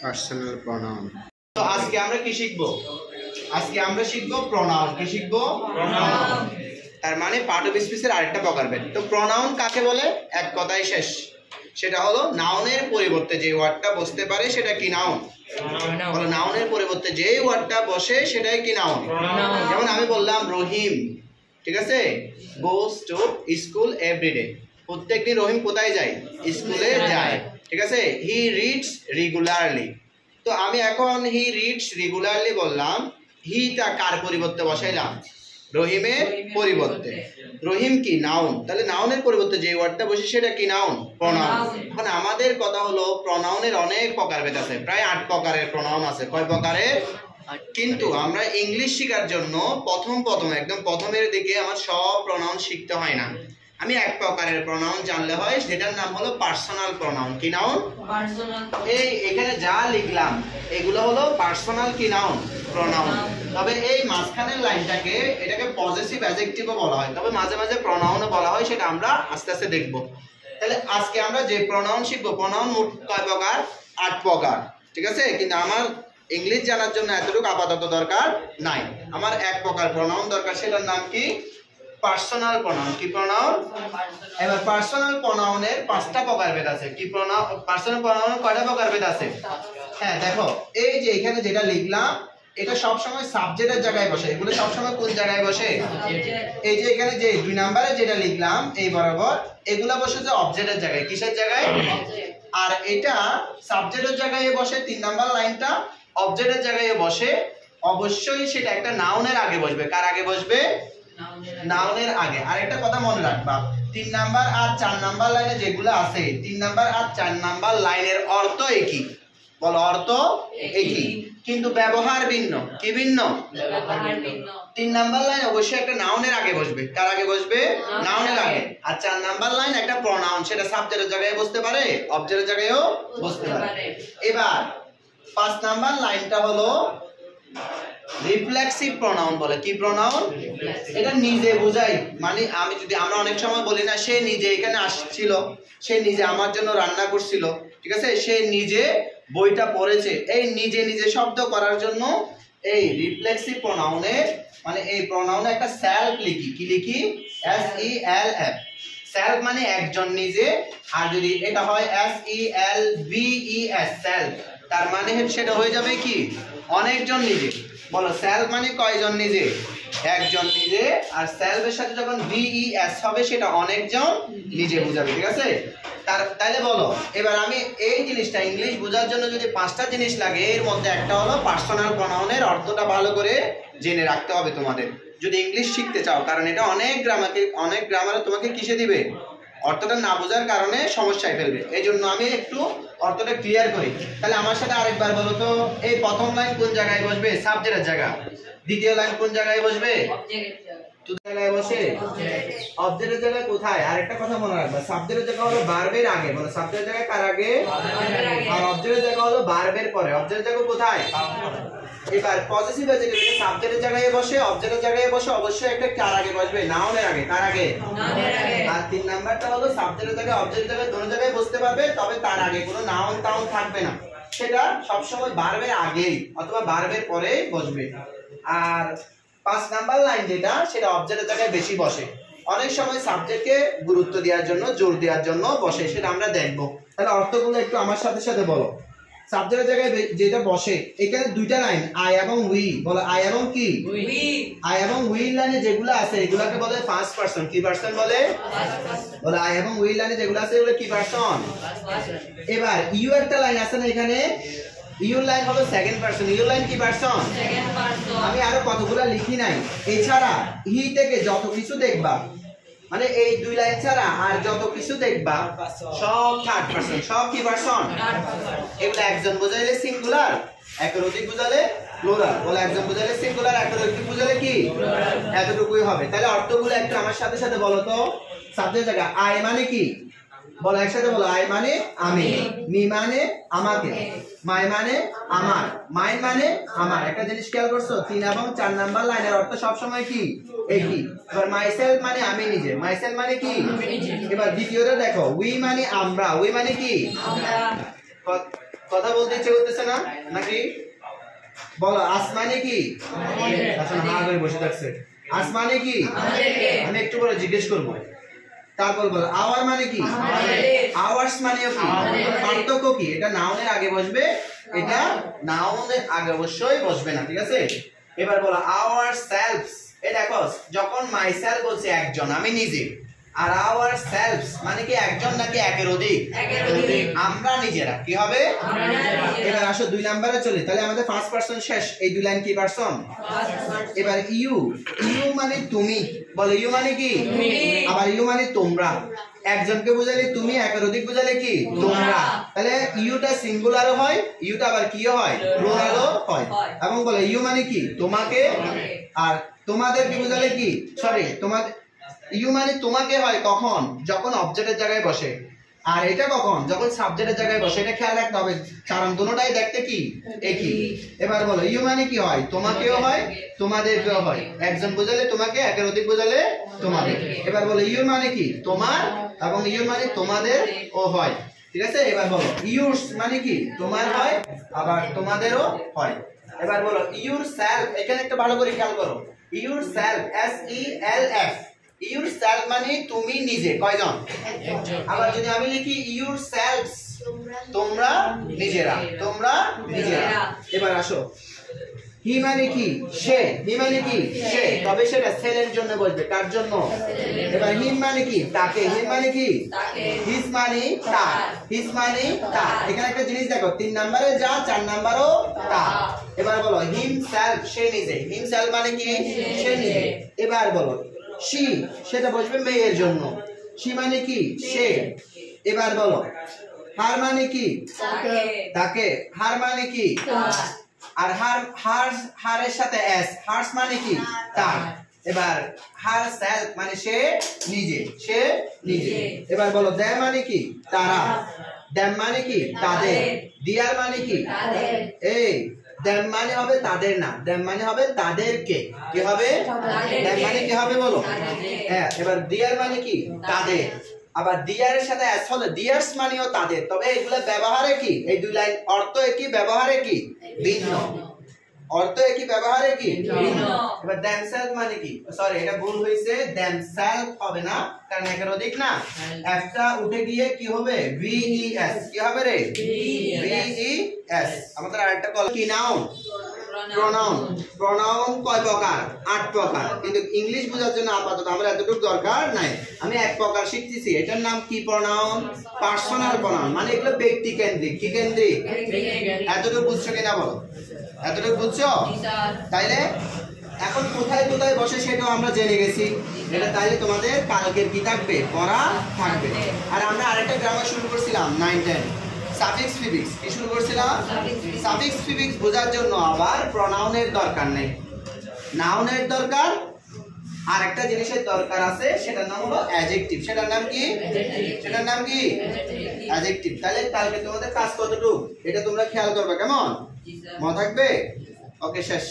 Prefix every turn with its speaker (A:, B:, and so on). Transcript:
A: Personal pronoun.
B: তো আজকে আমরা কি শিখবো? আজকে আমরা শিখবো প্রোনাউন। কি শিখবো? প্রোনাউন। তার মানে পার্ট অফ স্পিচের আরেকটা প্রকারভেদ। তো প্রোনাউন কাকে বলে? এক কথায় শেষ। সেটা হলো নাউনের পরিবর্তে যে ওয়ার্ডটা বসতে পারে সেটা কি নাউন। বলো নাউনের পরিবর্তে যে ওয়ার্ডটা বসে সেটাই কি নাউন। যেমন আমি বললাম রহিম, ঠিক আছে, গোস টু স্কুল এভরিডে। প্রত্যেকদিন রহিম কোথায় যায়? স্কুলে যায়, ঠিক আছে। He reads regularly. তো আমি এখন হি রিডস রেগুলারলি বললাম, হিটা কার পরিবর্তে বসাইলাম? রহিমের পরিবর্তে। রহিম কি নাউন, তাহলে নাউনের পরিবর্তে যে ওয়ার্ডটা বসে সেটা কি নাউন, প্রোনাউন। এখন আমাদের কথা হলো প্রোনাউনের অনেক প্রকারভেদ আছে, প্রায় 8 প্রকারের প্রোনাউন আছে। কয় প্রকারের? কিন্তু আমরা ইংলিশ শেখার জন্য প্রথম একদম প্রথমের দিকে আমার সব প্রোনাউন শিখতে হয় না। আমি এক প্রকারের প্রোনাউন জানলে হয়, সেটার নাম হলো পার্সোনাল প্রোনাউন। কি নাউন? এই এখানে যা লিখলাম এগুলো হলো পার্সোনাল কি নাউন, প্রোনাউন। তবে এই মাঝখানের লাইনটাকে এটাকে পজেসিভ অ্যাডজেক্টিভও বলা হয়, তবে মাঝে মাঝে প্রোনাউনও বলা হয়, সেটা আমরা আস্তে আস্তে দেখব। তাহলে আজকে আমরা যে প্রোনাউন শিখবো, প্রোনাউন মোট কয় প্রকার? 8 প্রকার, ঠিক আছে। কিন্তু আমার ইংলিশ জানার জন্য এতটুকু আপাতত দরকার নাই। আমার এক প্রকার প্রোনাউন দরকার, সেটার নাম কি? Personal pronoun. কি প্রোনাউন? এবার পার্সোনাল প্রোনাউনের 5টা প্রকারভেদ আছে। কি প্রোনাউন? পার্সোনাল প্রোনাউনের কয়টা প্রকারভেদ আছে? হ্যাঁ দেখো, এই যে এখানে যেটা লিখলাম এটা সব সময় সাবজেক্টের জায়গায় বসে। এগুলো সব সময় কোন জায়গায় বসে? এই যে এখানে যে 2 নম্বরে যেটা লিখলাম এই বরাবর, এগুলা বসে যে অবজেক্টের জায়গায়। কিসের জায়গায়? আর এটা সাবজেক্টের জায়গায় বসে। 3 নাম্বার লাইনটা অবজেক্টের জায়গায় বসে। অবশ্যই সেটা একটা নাউনের আগে বসবে। কার আগে বসবে? নাউনের আগে। আর একটা কথা মনে রাখবা, 3 নাম্বার আর 4 নাম্বার লাইনে যেগুলো আছে, 3 নাম্বার আর 4 নাম্বার লাইনের অর্থ একই। বলো অর্থ একই, কিন্তু ব্যবহার ভিন্ন। কি ভিন্ন? 3 নাম্বার লাইন অবশ্যই একটা নাউনের আগে বসবে। কার আগে বসবে? নাউনের আগে। আর 4 নাম্বার লাইন একটা প্রোনাউন, সেটা সাবজেক্টের জায়গায় বসতে পারে, অবজেক্টের জায়গায়ও বসতে পারে। এবার 5 নাম্বার লাইনটা হলো রিফ্লেক্সিভ প্রোনাউন বলে। কি প্রোনাউন? এটা নিজে বোঝাই। মানে আমরা অনেক সময় বলি না, সে নিজে এখানে আসছিল, সে নিজে আমার জন্য রান্না করছিল, ঠিক আছে, সে নিজে বইটা পড়েছে। এই নিজে নিজে শব্দ করার জন্য এই রিফ্লেক্সিভ প্রোনাউনে, মানে এই প্রোনাউনে একটা সেলফ লিখি। কি লিখি? SELF। সেলফ মানে একজন নিজে। আর যদি এটা হয় SELVES সেলফ, তার মানে সেটা হয়ে যাবে কি? অনেকজন নিজে। বলো সেলফ মানে কয়জন নিজে? একজন নিজে। আর সেলফের সাথে যখন VES হবে সেটা অনেকজন নিজে বোঝাবে, ঠিক আছে। তাইলে বলো এবার আমি এই জিনিসটা ইংলিশ বোঝার জন্য যদি 5টা জিনিস লাগে, এর মধ্যে একটা হলো পার্সোনাল প্রোনাউনের অর্থটা ভালো করে জেনে রাখতে হবে তোমাদের, যদি ইংলিশ শিখতে চাও। কারণ এটা অনেক গ্রামারে তোমাকে কিসে দিবে? অর্থটা না বোঝার কারণে সমস্যায় ফেলবে। এই জন্য আমি একটু অর্থটা ক্লিয়ার করি। তাহলে আমার সাথে আরেকবার বলো তো, এই প্রথম লাইন কোন জায়গায় বসবে? সাবজেক্টের জায়গা। দ্বিতীয় লাইন কোন জায়গায় বসবে? জায়গায় বসে অবজেক্টের জায়গায় কোথায়? আরেকটা কথা মনে রাখবা, সাবজেক্টের জায়গা হলো ভার্বের আগে। বলো সাবজেক্টের জায়গা কার আগে? আর অবজেক্টের জায়গা হলো ভার্বের পরে। অবজেক্টের জায়গা কোথায়? এবার পজিটিভ অ্যাডজেক্টিভ সাবজেক্টের জায়গায় বসে, অবজেক্টের জায়গায় বসে, অবশ্যই একটা কার আগে বসবে? নাউনের আগে। কার আগে? নাউনের আগে। আর 3 নাম্বারটা হলো সাবজেক্টের জায়গায় অবজেক্টের জায়গায় দুটো জায়গায় বসতে পারবে, তবে তার আগে কোনো নাউন টাউন থাকবে না। সেটা সব সময় ভার্বের আগেই অথবা ভার্বের পরেই বসবে। আর 5 নাম্বার লাইন যেটা, সেটা অবজেক্টের জায়গায় বেশি বসে। অনেক সময় সাবজেক্টকে গুরুত্ব দেওয়ার জন্য, জোর দেওয়ার জন্য বসে, সেটা আমরা দেখব। তাহলে অর্থগুলো একটু আমার সাথে সাথে বলো। সাবজেক্টের জায়গায় যেটা বসে, এখানে 2টা লাইন, আই এবং উই। বলো আই এবং কি? উই। আই এবং উই লাইনে যেগুলো আছে এগুলোকে বলে ফার্স্ট পারসন। কি পারসন বলে? বলো আই এবং উই লাইনে যেগুলো আছে এগুলো কি পারসন? এবার ইউ একটা লাইন আছে না এখানে, ইউ লাইন হলো সেকেন্ড পারসন। ইউ লাইন কি পারসন? Second person. আমি আরো কতগুলো লিখি নাই। এছাড়া হি থেকে যত কিছু দেখবা, মানে এই 2 লাইন ছাড়া আর যত কিছু দেখবা সব থার্ড পারসন। সব কি পারসন? এগুলো একজন বোঝাইলে সিঙ্গুলার, একের অধিক বোঝালে প্লুরাল। বলে একজন বোঝালে সিঙ্গুলার, একের অধিক বোঝালে কি? এতটুকুই হবে। তাহলে অর্থগুলো একটু আমার সাথে সাথে বলো তো। সাবজেক্ট জায়গা আই মানে কি? বলো একসাথে বলো, আই মানে আমি, মি মানে আমাকে, মাই মানে আমার, মাইন মানে আমার। একটা জিনিস খেয়াল করছো, 3 এবং 4 নাম্বার লাইনের অর্থ সব সময় কি? একই। এবার মাইসেলফ মানে আমি নিজে, মাইসেলফ মানে কি? এবার দ্বিতীয়টা দেখো, উই মানে আমরা, উই মানে কি? আমরা। কথা বলতে ইচ্ছে করতেছে না নাকি? বলো আসমানে কি? আসলে হা করে বসে থাকছে। আসমানে কি? আমি একটু পরে জিজ্ঞেস করবো। তারপর বলো আওয়ার মানে কি? আওয়ার্স মানে কি? পার্থক্য কি? এটা নাউনের আগে বসবে, এটা নাউনের আগে অবশ্যই বসবে না, ঠিক আছে? এবার বলো আওয়ার সেলফস। এই দেখো যখন মাই সেলফ বলছে একজন, আমি নিজে, আর আওয়ার সেলফস মানে কি একজন নাকি একের অধিক? আমরা নিজেরা। কি হবে? এবার আসো 2 নম্বরে চলি। তাহলে আমাদের ফার্স্ট পারসন শেষ। এই 2 লাইন কি পারসন? এবার ইউ। ইউ মানে তুমি। বলো ইউ মানে কি? আবার ইউ মানে তোমরা। একজনকে বোঝালে তুমি, একের অধিক বোঝালে কি? তোমরা। তাহলে ইউটা সিঙ্গুলারও হয়, ইউটা আবার কিও হয়? প্লুরালও হয়। এবং বলো ইউ মানে কি? তোমাকে। আর তোমাদেরকে বোঝালে কি? সরি, তোমাদের ইউ মানে তোমাকে হয় কখন? যখন অবজেক্টের জায়গায় বসে। আর এটা কখন? যখন সাবজেক্টের জায়গায় বসে। এটা খেয়াল রাখতে হবে, কারণ দুটোটাই দেখতে কি একই। এবার বলো ইউ মানে কি হয়? তোমাকেও হয়, তোমাদেরকেও হয়। একজন বোঝালে তোমাকে, একের অধিক বোঝালে তোমাদের। এবার বলো ইউ মানে কি? তোমার, এবং ইউ মানে তোমাদের ও হয়, ঠিক আছে? এবার বলো ইউরস মানে কি? তোমার হয়, আবার তোমাদেরও হয়। এবার বলো ইউর সেলফ। এখানে একটা ভালো করে খেয়াল করো। Your self, SELF। Your self মানে তুমি নিজে। কয়জন? আবার যদি আমি লিখি ইউর সেলফস, তোমরা নিজেরা, তোমরা নিজেরা। এবার আসো হি মানে কি? সে। হি মানে কি? সে। তবে সেটা ছেলের জন্য বলবে। কার জন্য? এবার হিম মানে কি? তাকে। হিম মানে কি? হিস মানে তার। হিস মানে তার। এখানে একটা জিনিস দেখো, 3 নম্বরে যা, 4 নম্বরেও তা। এবার বলো হিম সেলফ, সে নিজে। হিম সেলফ মানে কি? সে নিজে। এবার বলো শি, সেটা বসবে মেয়ের জন্য। শি মানে কি? সে। এবার বলো হার মানে কি? তাকে। হার মানে কি? আর হারের সাথে এস, হার্স মানে কি? তার। এবার হার সেলফ মানে সে নিজে, সে নিজে। এবার বলো দ্যাম মানে কি? তারা। দ্যাম মানে কি? তাদের। দিয়ার মানে কি? এই দ্যাম মানে হবে তাদের না, দ্যাম মানে হবে তাদেরকে। কি হবে? দ্যাম মানে কি হবে বলো? হ্যাঁ। এবার দিয়ার মানে কি? তাদের। আবার দিয়ারের সাথে এস হলে দিয়ার্স মানেও তাদের। তবে এগুলো ব্যবহারে কি? এই 2 লাইন অর্থ একই, ব্যবহারে কি ভিন্ন। অর্থ একই, ব্যবহারে কি ভিন্ন। এবার themselves মানে কি? সরি, এটা ভুল হয়েছে। themselves হবে না, কারণ একের অধিক না। একটা উঠে গিয়ে কি হবে? VES। কি হবে রে? VES। আমাদের আরেকটা কল কি? নাউন। প্রোনাউন। প্রোনাউন কয় প্রকার? 8 প্রকার। কিন্তু ইংলিশ বোঝার জন্য আপাতত আমরা এতটুকু দরকার নাই। আমি 1 প্রকার শিখতেছি, এটার নাম কি? প্রোনাউন। পার্সোনাল প্রোনাউন মানে এগুলো ব্যক্তি কেন্দ্রিক। কি কেন্দ্রিক? এতটুকু বুঝছো কিনা বলো? এতটুকু বুঝছো? তাইলে এখন কোথায় কোথায় বসে সেটাও আমরা জেনে গেছি। এটা তাইলে তোমাদের কালকের কি থাকবে? পড়া থাকবে। আর আমরা আরেকটা গ্রামার শুরু করছিলাম 9, 10 সাফিক্স প্রিফিক্স। কি শুরু করছিলাম? সাফিক্স প্রিফিক্স বোঝার জন্য আবার প্রোনাউনের দরকার নেই, নাউনের দরকার। আর একটা জিনিসের দরকার আছে, সেটার নাম হলো অ্যাডজেক্টিভ। সেটার নাম কি? সেটার নাম কি? অ্যাডজেক্টিভ। তাহলে কালকে তোমাদের কাজ কতটুকু এটা তোমরা খেয়াল করবে, কেমন? মনে থাকবে? ওকে, শেষ।